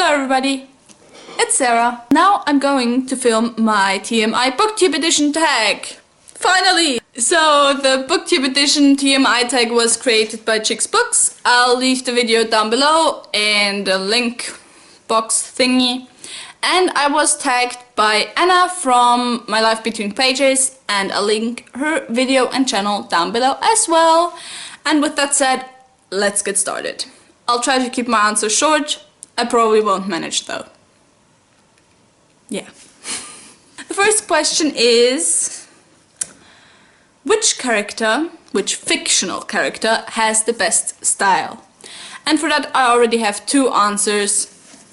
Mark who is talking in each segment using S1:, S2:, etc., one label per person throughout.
S1: Hello everybody, it's Sarah. Now I'm going to film my TMI Booktube edition tag. Finally! So the Booktube edition TMI tag was created by Chicks Books. I'll leave the video down below in the link box thingy. And I was tagged by Anna from My Life Between Pages, and I'll link her video and channel down below as well. And with that said, let's get started. I'll try to keep my answers short. I probably won't manage though. Yeah. The first question is, which fictional character has the best style? And for that I already have two answers.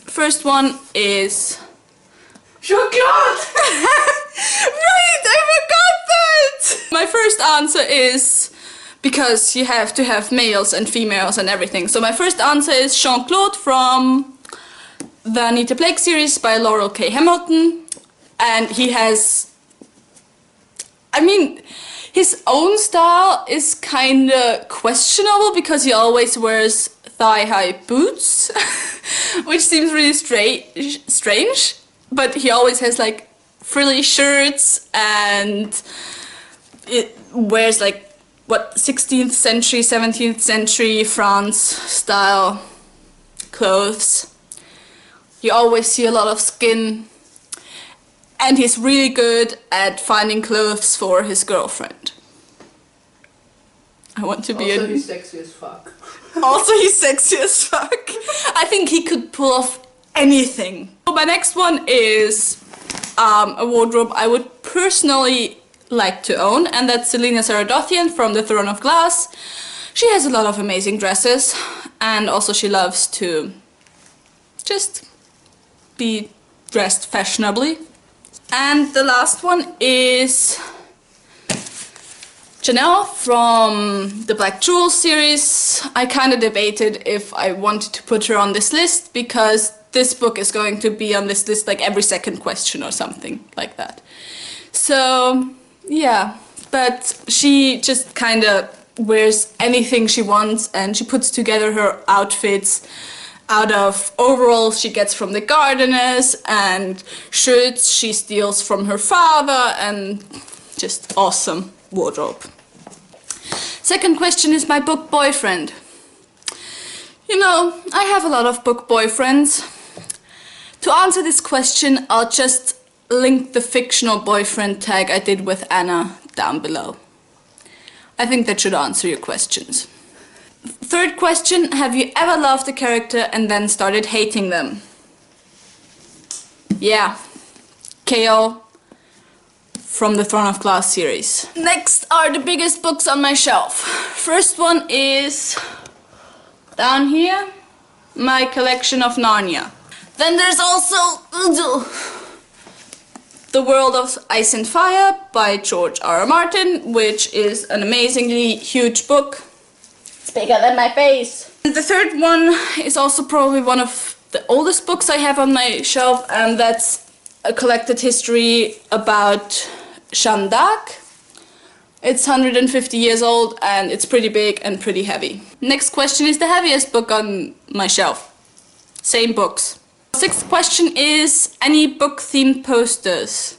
S1: First one is Jean-Claude! Right, I forgot that! My first answer is, because you have to have males and females and everything. So my first answer is Jean-Claude from the Anita Blake series by Laurel K. Hamilton. And he has, I mean, his own style is kinda questionable because he always wears thigh-high boots, which seems really strange, but he always has like frilly shirts and it wears like, what, 16th century, 17th century France style clothes. You always see a lot of skin, and he's really good at finding clothes for his girlfriend. I want to be
S2: Also, he's sexy as fuck.
S1: Also, he's sexy as fuck. I think he could pull off anything. So my next one is a wardrobe I would personally like to own, and that's Selena Saradossian from The Throne of Glass. She has a lot of amazing dresses, and also she loves to just be dressed fashionably. And the last one is Janelle from the Black Jewels series. I kinda debated if I wanted to put her on this list because this book is going to be on this list like every second question or something like that. So yeah, but she just kinda wears anything she wants, and she puts together her outfits out of overalls she gets from the gardeners and shirts she steals from her father, and just awesome wardrobe. Second question is my book boyfriend. You know, I have a lot of book boyfriends. To answer this question, I'll just link the fictional boyfriend tag I did with Anna down below. I think that should answer your questions. Third question, have you ever loved a character and then started hating them? Yeah, Kale from the Throne of Glass series. Next are the biggest books on my shelf. First one is down here, my collection of Narnia. Then there's also The World of Ice and Fire by George R.R. Martin, which is an amazingly huge book. It's bigger than my face. The third one is also probably one of the oldest books I have on my shelf, and that's a collected history about Jeanne d'Arc. It's 150 years old and it's pretty big and pretty heavy. Next question is the heaviest book on my shelf. Same books. Sixth question is any book themed posters.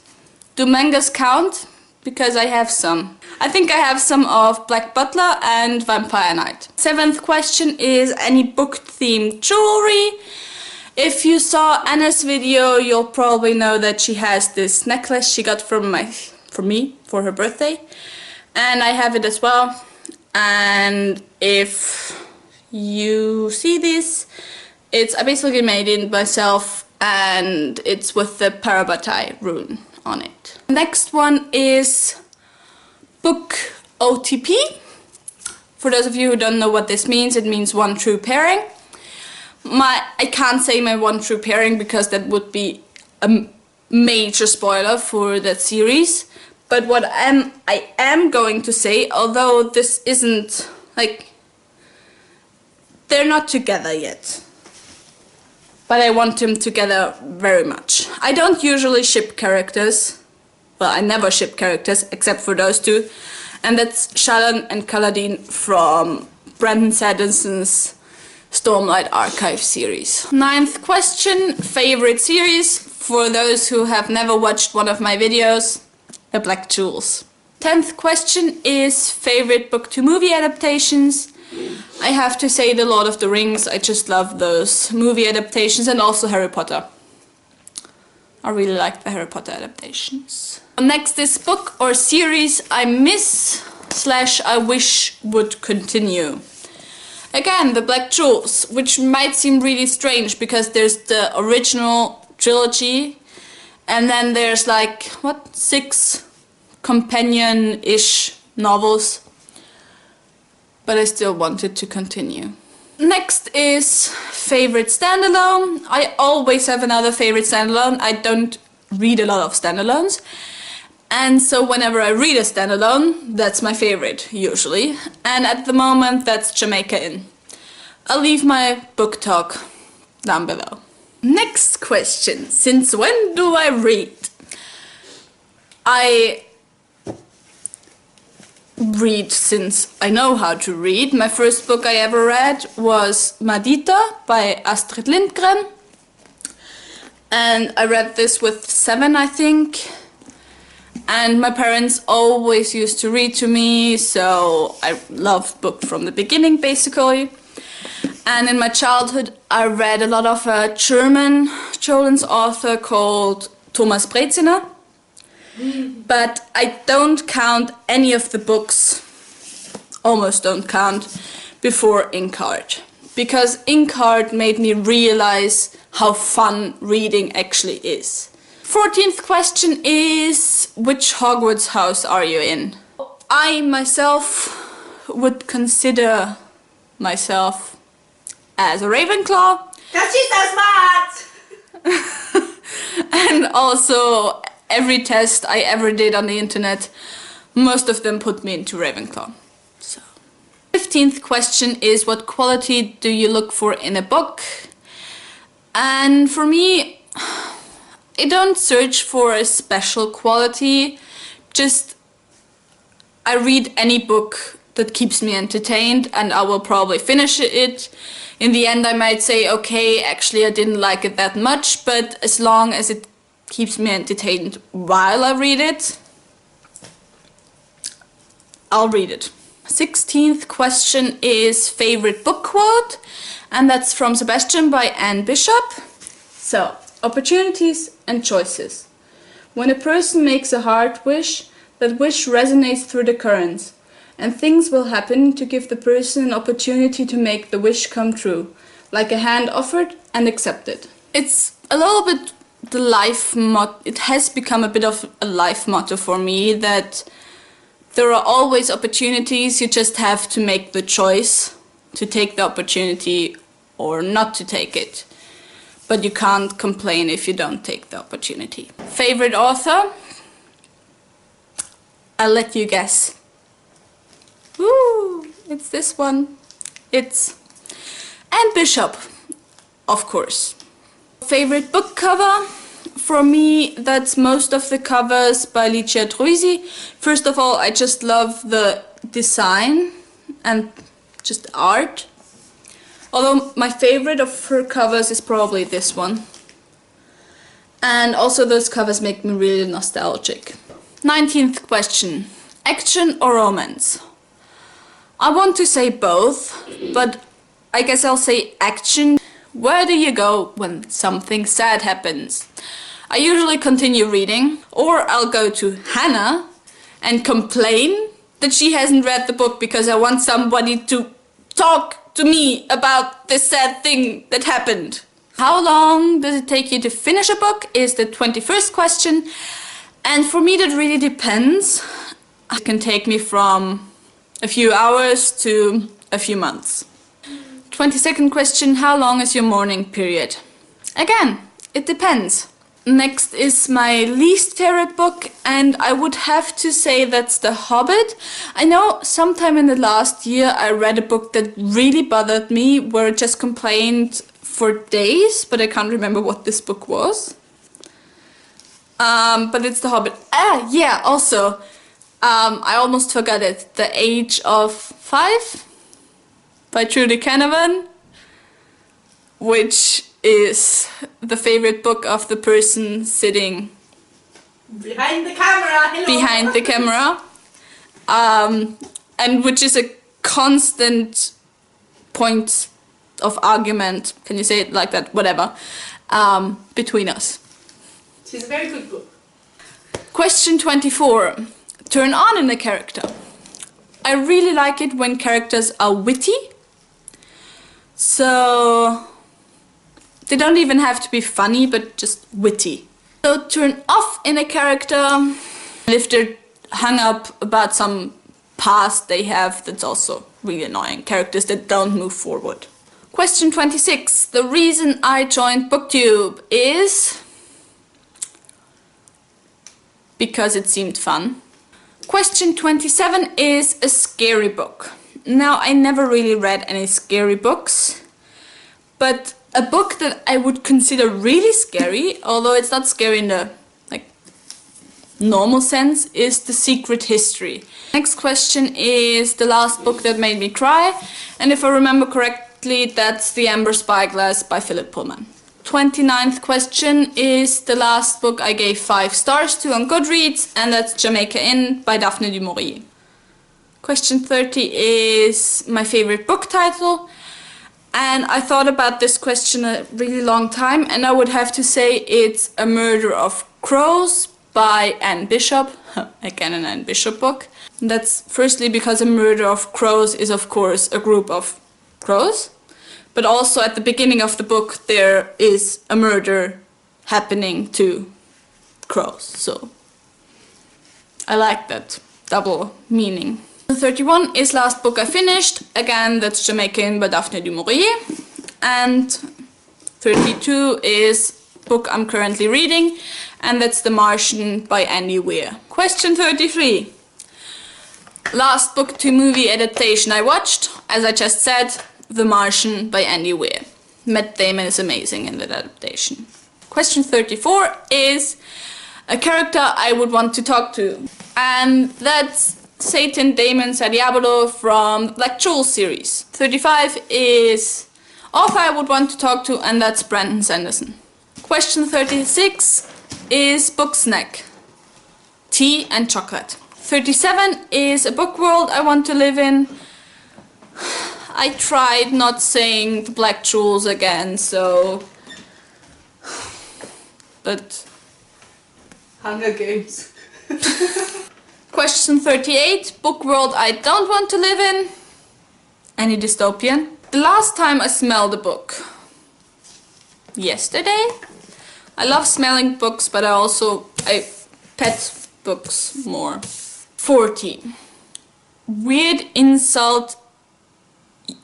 S1: Do mangas count? Because I have some. I think I have some of Black Butler and Vampire Knight. Seventh question is any book themed jewelry. If you saw Anna's video, you'll probably know that she has this necklace she got from me for her birthday. And I have it as well. And if you see this, I basically made it myself, and it's with the Parabatai rune on it. Next one is book OTP. For those of you who don't know what this means, it means one true pairing. I can't say my one true pairing because that would be a major spoiler for that series. But what I am going to say, although this isn't like, they're not together yet, but I want them together very much. I don't usually ship characters. Well, I never ship characters except for those two, and that's Shalon and Kaladin from Brandon Sanderson's Stormlight Archive series. 9th question, favorite series for those who have never watched one of my videos, The Black Jewels. 10th question is favorite book to movie adaptations. I have to say The Lord of the Rings. I just love those movie adaptations, and also Harry Potter. I really like the Harry Potter adaptations. Next is book or series I miss / I wish would continue. Again, The Black Jewels, which might seem really strange because there's the original trilogy and then there's like, 6 companion-ish novels. But I still wanted to continue. Next is favorite standalone. I always have another favorite standalone. I don't read a lot of standalones. And so whenever I read a standalone, that's my favorite, usually. And at the moment, that's Jamaica Inn. I'll leave my book talk down below. Next question. Since when do I read? I read since I know how to read. My first book I ever read was Madita by Astrid Lindgren. And I read this with 7, I think. And my parents always used to read to me, so I loved books from the beginning, basically. And in my childhood, I read a lot of a German children's author called Thomas Brezina. But I don't count any of the books, almost don't count, before Inkheart. Because Inkheart made me realize how fun reading actually is. 14th question is, which Hogwarts house are you in? I myself would consider myself as a Ravenclaw.
S2: Cause she's so smart!
S1: And also, every test I ever did on the internet, most of them put me into Ravenclaw. So, 15th question is, what quality do you look for in a book? And for me, I don't search for a special quality, just I read any book that keeps me entertained and I will probably finish it. In the end I might say, okay, actually I didn't like it that much, but as long as it keeps me entertained while I read it, I'll read it. 16th question is favorite book quote, and that's from Sebastian by Anne Bishop. So, opportunities and choices. When a person makes a hard wish, that wish resonates through the currents, and things will happen to give the person an opportunity to make the wish come true, like a hand offered and accepted. It's a little bit the life motto. It has become a bit of a life motto for me that there are always opportunities, you just have to make the choice to take the opportunity or not to take it. But you can't complain if you don't take the opportunity. Favorite author? I'll let you guess. Woo! It's this one. It's Anne Bishop, of course. Favorite book cover? For me, that's most of the covers by Licia Druisi. First of all, I just love the design and just art. Although my favorite of her covers is probably this one. And also those covers make me really nostalgic. 19th question. Action or romance? I want to say both, but I guess I'll say action. Where do you go when something sad happens? I usually continue reading, or I'll go to Hannah and complain that she hasn't read the book because I want somebody to talk to me about this sad thing that happened. How long does it take you to finish a book is the 21st question. And for me that really depends. It can take me from a few hours to a few months. 22nd question, how long is your mourning period? Again, it depends. Next is my least favorite book, and I would have to say that's The Hobbit. I know sometime in the last year I read a book that really bothered me, where I just complained for days, but I can't remember what this book was. But it's The Hobbit. Yeah, also, I almost forgot it. The Age of 5 by Trudy Canavan. which is the favorite book of the person sitting
S2: Behind the camera. Hello.
S1: behind the camera, and which is a constant point of argument, can you say it like that, whatever, between us.
S2: She's a very good book.
S1: Question 24. Turn on in a character. I really like it when characters are witty. So they don't even have to be funny, but just witty. So turn off in a character if they're hung up about some past they have that's also really annoying. Characters that don't move forward. Question 26. The reason I joined Booktube is because it seemed fun. Question 27 is a scary book. Now, I never really read any scary books, but a book that I would consider really scary, although it's not scary in the normal sense, is The Secret History. Next question is the last book that made me cry, and if I remember correctly, that's The Amber Spyglass by Philip Pullman. 29th question is the last book I gave 5 stars to on Goodreads, and that's Jamaica Inn by Daphne du Maurier. Question 30 is my favorite book title, and I thought about this question a really long time, and I would have to say it's A Murder of Crows by Anne Bishop. Again, an Anne Bishop book. And that's firstly because A Murder of Crows is of course a group of crows, but also at the beginning of the book there is a murder happening to crows, so I like that double meaning. 31 is last book I finished, again that's Jamaica Inn by Daphne du Maurier, and 32 is book I'm currently reading, and that's The Martian by Andy Weir. Question 33. Last book to movie adaptation I watched, as I just said, The Martian by Andy Weir. Matt Damon is amazing in that adaptation. Question 34 is a character I would want to talk to, and that's Satan Damon Sadiabolo from the Black Jewels series. 35 is author I would want to talk to, and that's Brandon Sanderson. Question 36 is book snack, tea and chocolate. 37 is a book world I want to live in. I tried not saying the Black Jewels again, so... but...
S2: Hunger Games.
S1: Question 38, book world I don't want to live in. Any dystopian. The last time I smelled a book. Yesterday. I love smelling books, but I pet books more. 40. Weird insult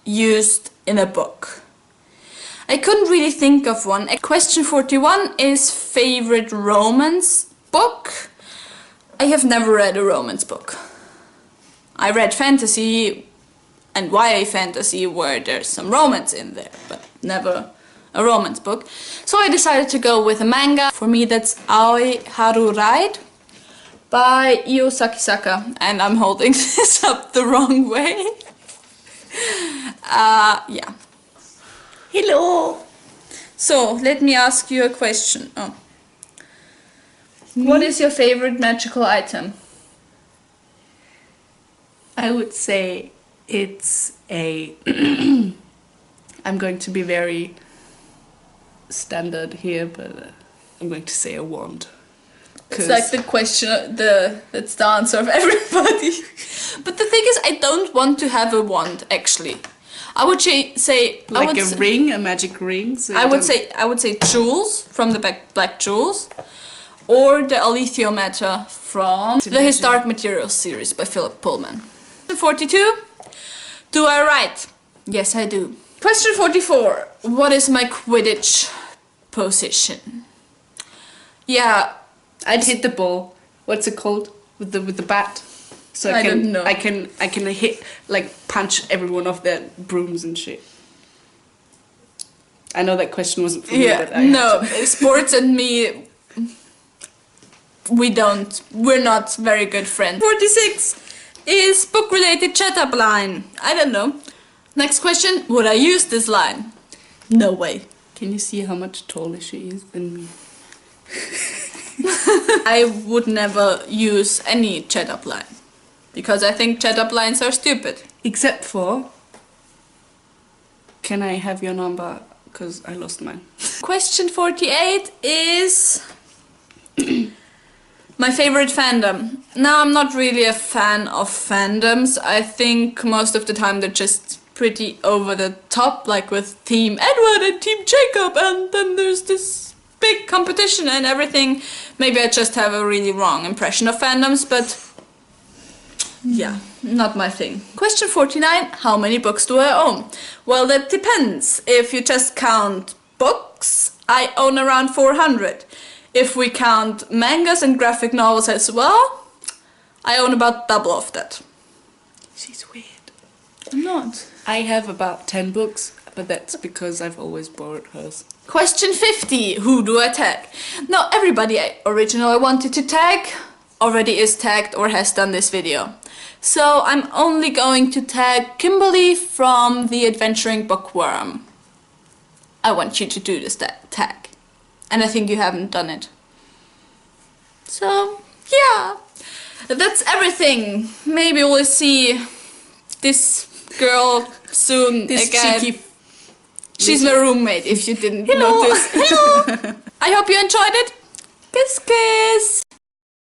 S1: used in a book. I couldn't really think of one. Question 41 is favorite romance book. I have never read a romance book. I read fantasy and YA fantasy where there's some romance in there, but never a romance book. So I decided to go with a manga. For me that's Aoi Haru Ride by Io Sakisaka, and I'm holding this up the wrong way. Yeah.
S2: Hello.
S1: So, let me ask you a question. Oh. What is your favorite magical item?
S3: I would say it's a... I'm going to be very standard here, but I'm going to say a wand.
S1: It's like the question, that's the answer of everybody. But the thing is, I don't want to have a wand, actually. I would say...
S3: Like a ring, a magic ring? So
S1: I would say jewels from the Black Jewels, or the alethiometer from the Historic Materials series by Philip Pullman. 42. Do I write? Yes, I do. Question 44. What is my Quidditch position? Yeah,
S3: I'd hit the ball. What's it called? With the bat. So
S1: I don't know.
S3: I can hit, like, punch everyone off their brooms and shit. I know that question wasn't for me, but
S1: no, sports and me, we're not very good friends. 46 is book-related chat-up line. I don't know. Next question, would I use this line? No way.
S3: Can you see how much taller she is than me?
S1: I would never use any chat-up line. Because I think chat-up lines are stupid.
S3: Except for... Can I have your number? Because I lost mine.
S1: Question 48 is... my favorite fandom. Now, I'm not really a fan of fandoms. I think most of the time they're just pretty over the top, like with Team Edward and Team Jacob, and then there's this big competition and everything. Maybe I just have a really wrong impression of fandoms, but yeah, not my thing. Question 49, how many books do I own? Well, that depends. If you just count books, I own around 400. If we count mangas and graphic novels as well, I own about double of that.
S3: She's weird.
S1: I'm not.
S3: I have about 10 books, but that's because I've always borrowed hers.
S1: Question 50, who do I tag? Now, everybody I wanted to tag already is tagged or has done this video. So I'm only going to tag Kimberly from the Adventuring Bookworm. I want you to do this tag. And I think you haven't done it. So, yeah. That's everything. Maybe we'll see this girl soon
S3: This
S1: again.
S3: cheeky...
S1: She's my roommate, if you didn't notice. Hello! I hope you enjoyed it. Kiss, kiss!